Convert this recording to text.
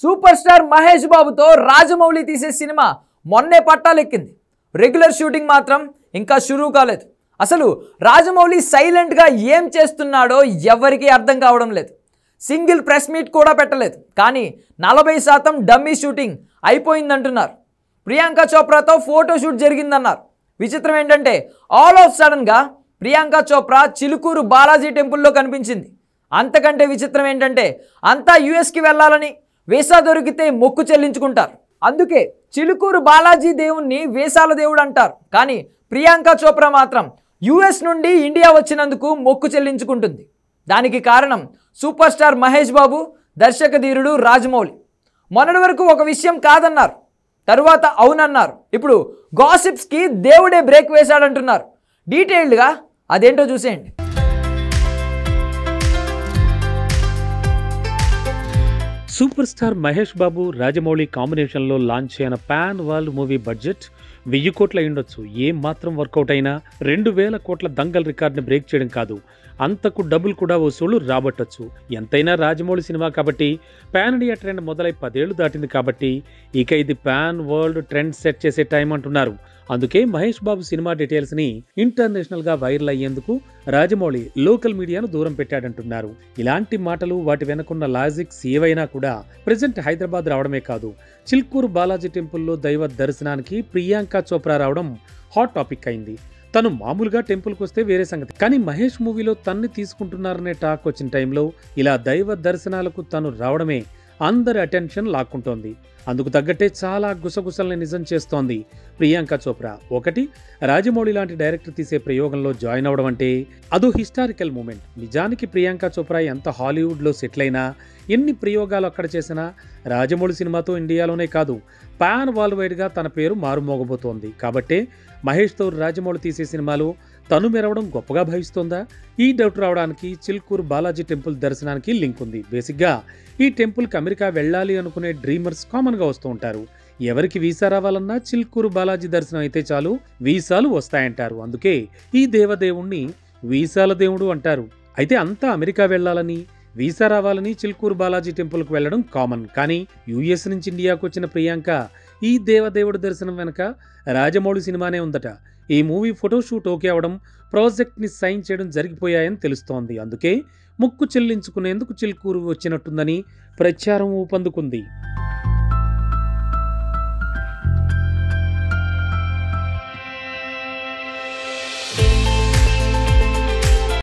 Super star Mahesh బాబుతో రాజమౌళి తీసే cinema మొన్నే పట్టాలెక్కింది. రెగ్యులర్ షూటింగ్ మాత్రం ఇంకా షురూ కాలేదు. అసలు రాజమౌళి సైలెంట్గా ఏం చేస్తున్నాడో ఎవరికీ అర్థం కావడం లేదు. సింగిల్ ప్రెస్ మీట్ కూడా పెట్టలేదు. కానీ 40% డమ్మీ షూటింగ్ అయిపోయిందంటున్నారు. ప్రియాంక చోప్రాతో ఫోటో షూట్ జరిగిందన్నారు. విచిత్రం ఏంటంటే ఆల్ ఆఫ్ సడన్గా ప్రియాంక చోప్రా చిలుకూరు బాలాజీ టెంపుల్లో కనిపించింది. అంతకంటే విచిత్రం ఏంటంటే అంతా యుఎస్కి వెళ్ళాలని వీసా దొరికితే మొక్కు చెల్లించుకుంటారు. అందుకే చిలుకూరు బాలాజీ దేవుణ్ణి వీసాల దేవుడు అంటారు. కానీ ప్రియాంక చోప్రా మాత్రం యుఎస్ నుండి ఇండియా వచ్చినందుకు మొక్కు చెల్లించుకుంటుంది. దానికి కారణం సూపర్ స్టార్ మహేష్ బాబు, దర్శక ధీరుడు రాజమౌళి. మొన్నటి వరకు ఒక విషయం కాదన్నారు, తరువాత అవునన్నారు. ఇప్పుడు గాసిప్స్కి దేవుడే బ్రేక్ వేశాడంటున్నారు. డీటెయిల్డ్గా అదేంటో చూసేయండి. సూపర్ స్టార్ మహేష్ బాబు, రాజమౌళి కాంబినేషన్లో లాంచ్ అయిన పాన్ వరల్డ్ మూవీ బడ్జెట్ 1000 కోట్లు అయ్యుండొచ్చు. ఏం మాత్రం వర్కౌట్ అయినా 2000 కోట్ల దంగల్ రికార్డుని బ్రేక్ చేయడం కాదు, అంతకు డబ్బులు కూడా వసూలు రాబట్టొచ్చు. ఎంతైనా రాజమౌళి సినిమా కాబట్టి, పాన్ ఇండియా ట్రెండ్ మొదలై 10 ఏళ్లు దాటింది కాబట్టి ఇక ఇది పాన్ వరల్డ్ ట్రెండ్ సెట్ చేసే టైం అంటున్నారు. అందుకే మహేష్ బాబు సినిమా డీటెయిల్స్ని ఇంటర్నేషనల్గా వైరల్ అయ్యేందుకు రాజమౌళి లోకల్ మీడియాను దూరం పెట్టాడంటున్నారు. ఇలాంటి మాటలు, వాటి వెనకున్న లాజిక్స్ ఏవైనా కూడా ప్రెజెంట్ హైదరాబాద్ రావడమే కాదు, చిల్కూరు బాలాజీ టెంపుల్లో దైవ దర్శనానికి ప్రియాంక చోప్రా రావడం హాట్ టాపిక్ అయింది. తను మామూలుగా టెంపుల్కి వస్తే వేరే సంగతి, కానీ మహేష్ మూవీలో తన్ని తీసుకుంటున్నారనే టాక్ వచ్చిన టైంలో ఇలా దైవ దర్శనాలకు తను రావడమే అందరి అటెన్షన్ లాక్కుంటోంది. అందుకు తగ్గట్టే చాలా గుసగుసల్ని నిజం చేస్తోంది ప్రియాంక చోప్రా. ఒకటి, రాజమౌళి లాంటి డైరెక్టర్ తీసే ప్రయోగంలో జాయిన్ అవడం అంటే అదో హిస్టారికల్ మూమెంట్. నిజానికి ప్రియాంక చోప్రా ఎంత హాలీవుడ్లో సెటిల్ అయినా, ఎన్ని ప్రయోగాలు అక్కడ చేసినా రాజమౌళి సినిమాతో ఇండియాలోనే కాదు పాన్ వరల్డ్ వైడ్గా తన పేరు మారుమోగబోతోంది. కాబట్టే మహేష్తో రాజమౌళి తీసే సినిమాలు తను మెరవడం గొప్పగా భావిస్తోందా? ఈ డౌట్ రావడానికి చిల్కూరు బాలాజీ టెంపుల్ దర్శనానికి లింక్ ఉంది. బేసిక్గా ఈ టెంపుల్కి అమెరికా వెళ్ళాలి అనుకునే డ్రీమర్స్ కామన్గా వస్తూ ఉంటారు. ఎవరికి వీసా రావాలన్నా చిల్కూరు బాలాజీ దర్శనం అయితే చాలు వీసాలు వస్తాయంటారు. అందుకే ఈ దేవదేవుణ్ణి వీసాల దేవుడు అంటారు. అయితే అంతా అమెరికా వెళ్ళాలని, వీసా రావాలని చిల్కూరు బాలాజీ టెంపుల్కి వెళ్ళడం కామన్. కానీ యుఎస్ నుంచి ఇండియాకు వచ్చిన ప్రియాంక ఈ దేవదేవుడి దర్శనం వెనక రాజమౌళి సినిమానే ఉందట. ఈ మూవీ ఫోటోషూట్ ఓకే అవడం, ప్రాజెక్ట్ని సైన్ చేయడం జరిగిపోయాయని తెలుస్తోంది. అందుకే ముక్కు చెల్లించుకునేందుకు చిల్కూరు వచ్చినట్టుందని ప్రచారం ఊపందుకుంది.